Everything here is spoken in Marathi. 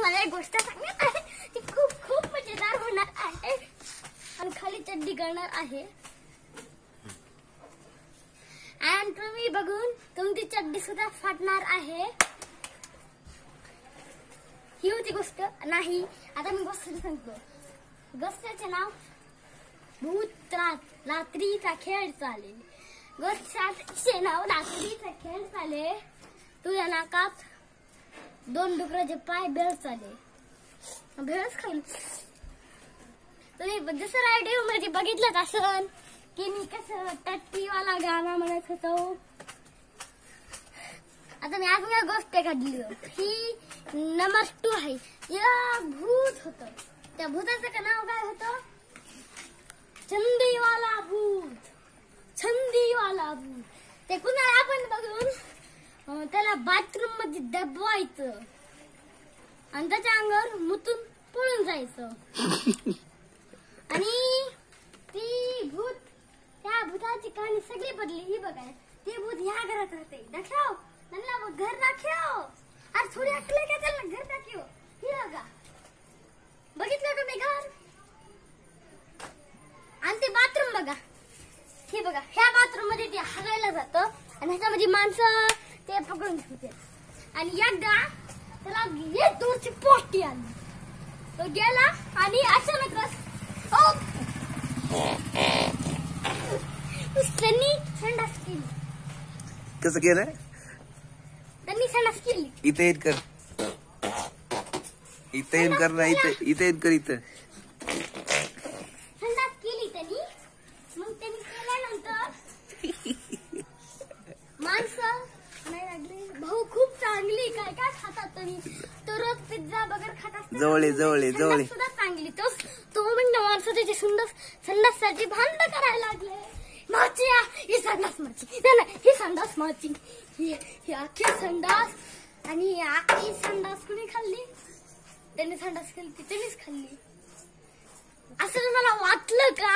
तुम्हाला एक गोष्ट सांगणार आहे, ती खूप खूप मजेदार होणार आहे आणि खाली चड्डी करणार आहे आणि तुम्ही बघून तुमची चड्डी सुद्धा फाटणार आहे. ही होती गोष्ट नाही. आता मी गोष्ट सांगतो. गोष्टीचे नाव भूत रात्रीचा खेळ चालेल. गोष्टीचे नाव रात्रीचा खेळ चाले. तुझ्या नाकात 2 डुकराचे पाय बेळ चाले. भेळच खाईल. तुम्ही दुसरा आयडिया मध्ये बघितलं असं की मी कसं टट्टीवाला गाणं म्हणत होतो. आता मी आज गोष्ट काढली. ही नंबर 2 आहे. या भूत होत. त्या भूताचं नाव काय होतं? छंदीवाला भूत. छंदीवाला भूत. ते कुणाला आपण बघून त्याला बाथरूम मध्ये दबवायचं आणि त्याच्या अंगावर मुतून पळून जायचं. आणि ती भूत, त्या भूताची कहाणी सगळी बदली. ही बघा, ते भूत ह्या घरात राहते. दाखव त्यांना, घर दाखव. अरे थोडी अक्कल आहे का त्याला? घर दाखव. ही बघा, बघितलं तुम्ही घर? आणि ते बाथरूम बघा. हे बघा, ह्या बाथरूम मध्ये ते हागायला जातं आणि ह्याच्यामध्ये माणसं ते पकडून ठेवते. आणि एकदा त्याला एक दूरची पोस्टी आली. तो गेला आणि अचानकच त्यांनी संडास केली. कसं केलं? त्यांनी संडास केली. इथे येत कर. इथे येऊन कर ना. इथे येत कर. इथं संडास केली त्यांनी. मग त्यांनी केल्यानंतर माणसं नाही लागली. भाऊ खूप चांगली काय काय खातात तुम्ही. तो रोज पिझ्झा बर्गर खात असतो. जवळ सुद्धा चांगली. तो म्हणजे माणसं त्याची संडाससाठी भांड करायला लागले. माचिया ही संडास माची, ही संडास माची, ही आखी संडास. आणि आखी संडास कुणी खाल्ली? त्यांनी संडास केली, त्यांनीच खाल्ली. असं तुम्हाला वाटलं का?